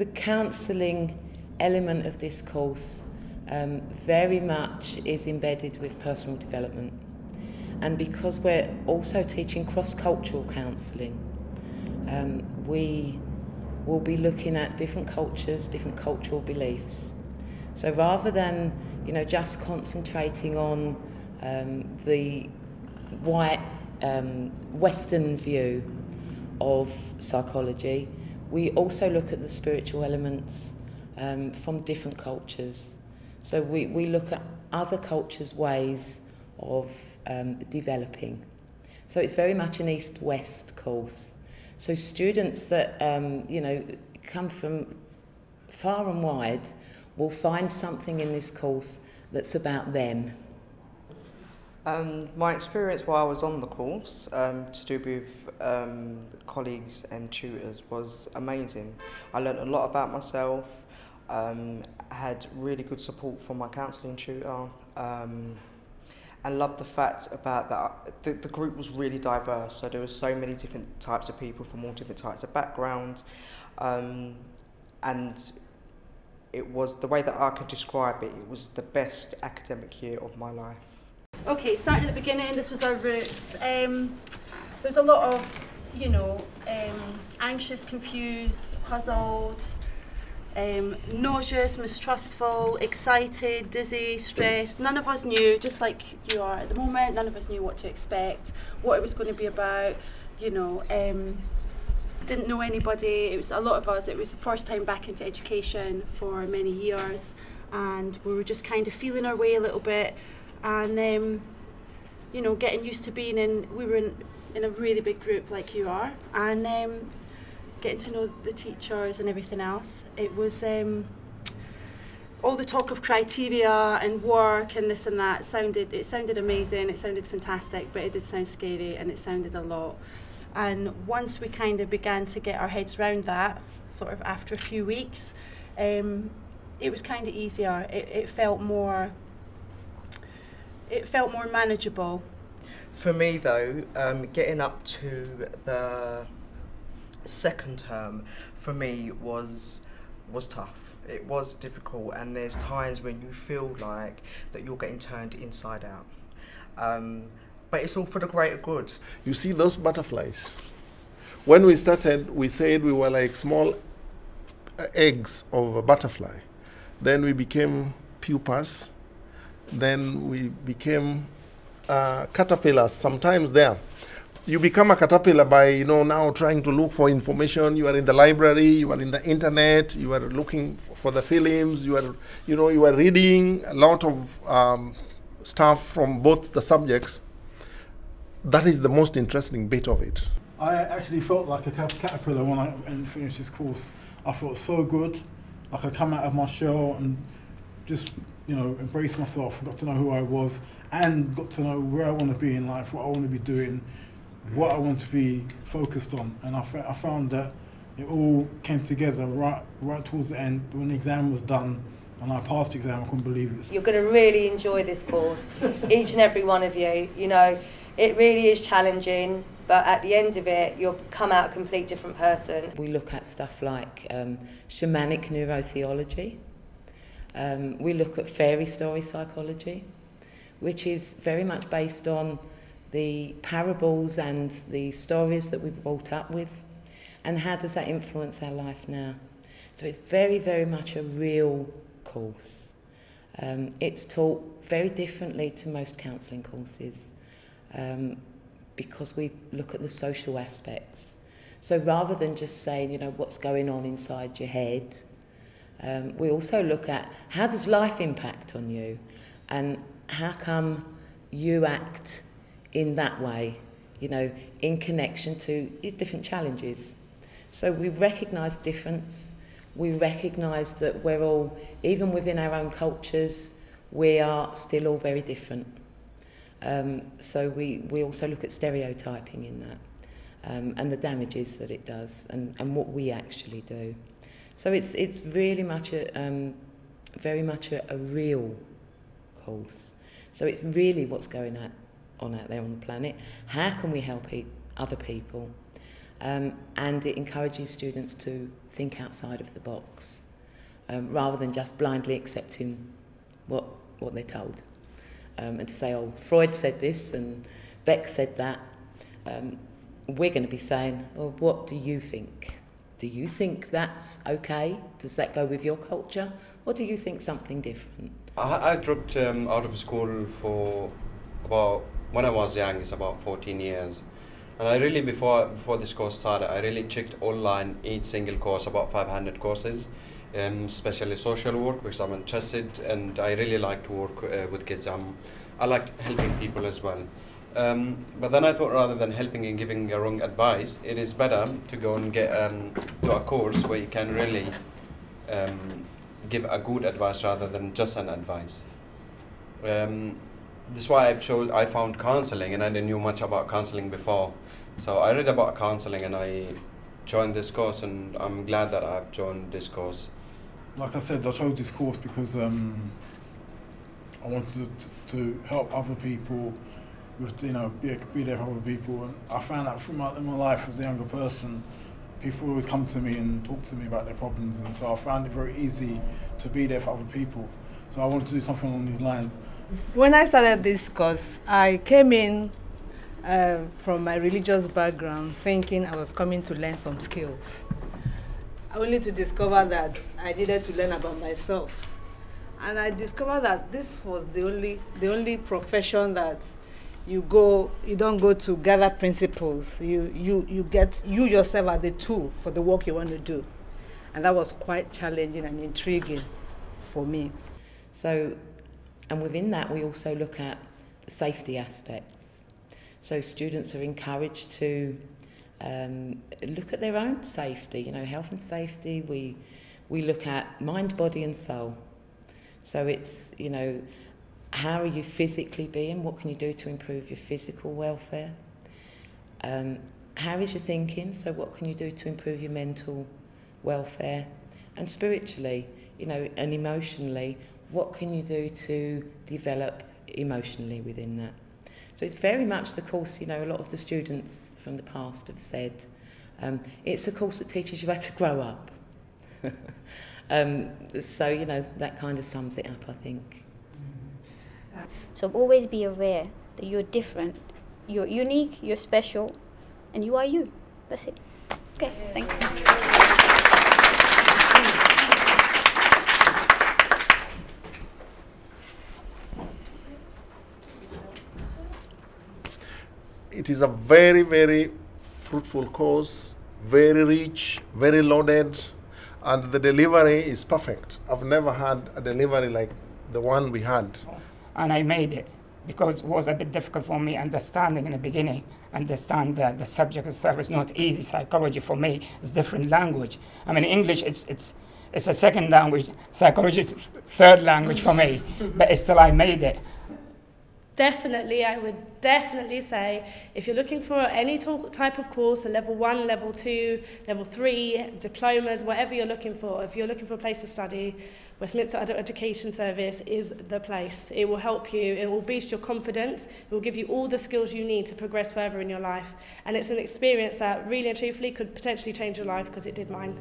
The counselling element of this course very much is embedded with personal development. And because we're also teaching cross-cultural counselling, we will be looking at different cultures, different cultural beliefs. So rather than, just concentrating on the white Western view of psychology, we also look at the spiritual elements from different cultures. So we look at other cultures' ways of developing. So it's very much an East-West course. So students that come from far and wide will find something in this course that's about them. My experience while I was on the course to do with colleagues and tutors was amazing. I learnt a lot about myself, had really good support from my counselling tutor, and loved the fact about that the group was really diverse, so there were so many different types of people from all different types of backgrounds, and it was, the way that I could describe it, it was the best academic year of my life. Okay, starting at the beginning, this was our roots. There's a lot of, anxious, confused, puzzled, nauseous, mistrustful, excited, dizzy, stressed. None of us knew, just like you are at the moment, none of us knew what to expect, what it was going to be about, didn't know anybody. It was a lot of us, it was the first time back into education for many years, and we were just kind of feeling our way a little bit, and getting used to being we were in a really big group like you are, and getting to know the teachers and everything else. It was all the talk of criteria and work and this and that sounded amazing, it sounded fantastic, but it did sound scary and it sounded a lot. And once we kind of began to get our heads around that, sort of after a few weeks, it was kind of easier. It felt more manageable. For me though, getting up to the second term for me was tough. It was difficult, and there's times when you feel like that you're getting turned inside out. But it's all for the greater good. You see those butterflies. When we started, we said we were like small eggs of a butterfly. Then we became pupas. Then we became caterpillars. Sometimes there, you become a caterpillar by now trying to look for information. You are in the library, you are in the internet, you are looking for the films. You are you are reading a lot of stuff from both the subjects. That is the most interesting bit of it. I actually felt like a caterpillar when I finished this course. I felt so good, like I come out of my shell and just embrace myself, got to know who I was, and got to know where I want to be in life, what I want to be doing, what I want to be focused on. And I found that it all came together right towards the end when the exam was done. And I passed the exam, I couldn't believe it. You're going to really enjoy this course, each and every one of you. It really is challenging, but at the end of it, you'll come out a complete different person. We look at stuff like shamanic neurotheology. We look at fairy story psychology, which is very much based on the parables and the stories that we've brought up with, and how does that influence our life now. So it's very, very much a real course. It's taught very differently to most counselling courses because we look at the social aspects. So rather than just saying, what's going on inside your head, we also look at how does life impact on you, and how come you act in that way, in connection to different challenges. So we recognise difference. We recognise that we're all, even within our own cultures, we are still all very different. So we also look at stereotyping in that, and the damages that it does, and what we actually do. So it's really much very much a real course. So it's really what's going on out there on the planet. How can we help other people? and it encourages students to think outside of the box, rather than just blindly accepting what they're told. And to say, oh, Freud said this and Beck said that, we're going to be saying, well, what do you think? Do you think that's okay? Does that go with your culture? Or do you think something different? I dropped out of school for about, when I was young, it's about 14 years. And I really, before this course started, I really checked online each single course, about 500 courses, especially social work, because I'm interested and I really like to work with kids. I like helping people as well. But then I thought, rather than helping and giving a wrong advice, it is better to go and get to a course where you can really give a good advice rather than just an advice. That's why I found counselling, and I didn't know much about counselling before. So I read about counselling and I joined this course, and I'm glad that I've joined this course. Like I said, I chose this course because I wanted to help other people with, be there for other people. And I found out in my life as a younger person, people always come to me and talk to me about their problems, and so I found it very easy to be there for other people. So I wanted to do something along these lines. When I started this course, I came in from my religious background thinking I was coming to learn some skills, only to discover that I needed to learn about myself. And I discovered that this was the only profession that you don't go to gather principles. You yourself are the tool for the work you want to do. And that was quite challenging and intriguing for me. So, and within that we also look at the safety aspects. So students are encouraged to look at their own safety, health and safety. We look at mind, body and soul. So it's, how are you physically being? What can you do to improve your physical welfare? How is your thinking? So what can you do to improve your mental welfare? And spiritually, and emotionally, what can you do to develop emotionally within that? So it's very much the course, a lot of the students from the past have said, it's a course that teaches you how to grow up. So, that kind of sums it up, I think. So always be aware that you're different, you're unique, you're special, and you are you. That's it. Okay, thank you. It is a very, very fruitful course, very rich, very loaded, and the delivery is perfect. I've never had a delivery like the one we had. And I made it because it was a bit difficult for me understanding in the beginning. Understand that the subject itself is not easy. Psychology for me is different language. I mean, English it's a second language. Psychology is third language for me. But still, I made it. Definitely, I would definitely say if you're looking for any type of course, a level 1, level 2, level 3, diplomas, whatever you're looking for, if you're looking for a place to study, Westminster Adult Education Service is the place. It will help you, it will boost your confidence, it will give you all the skills you need to progress further in your life. And it's an experience that really and truthfully could potentially change your life, because it did mine.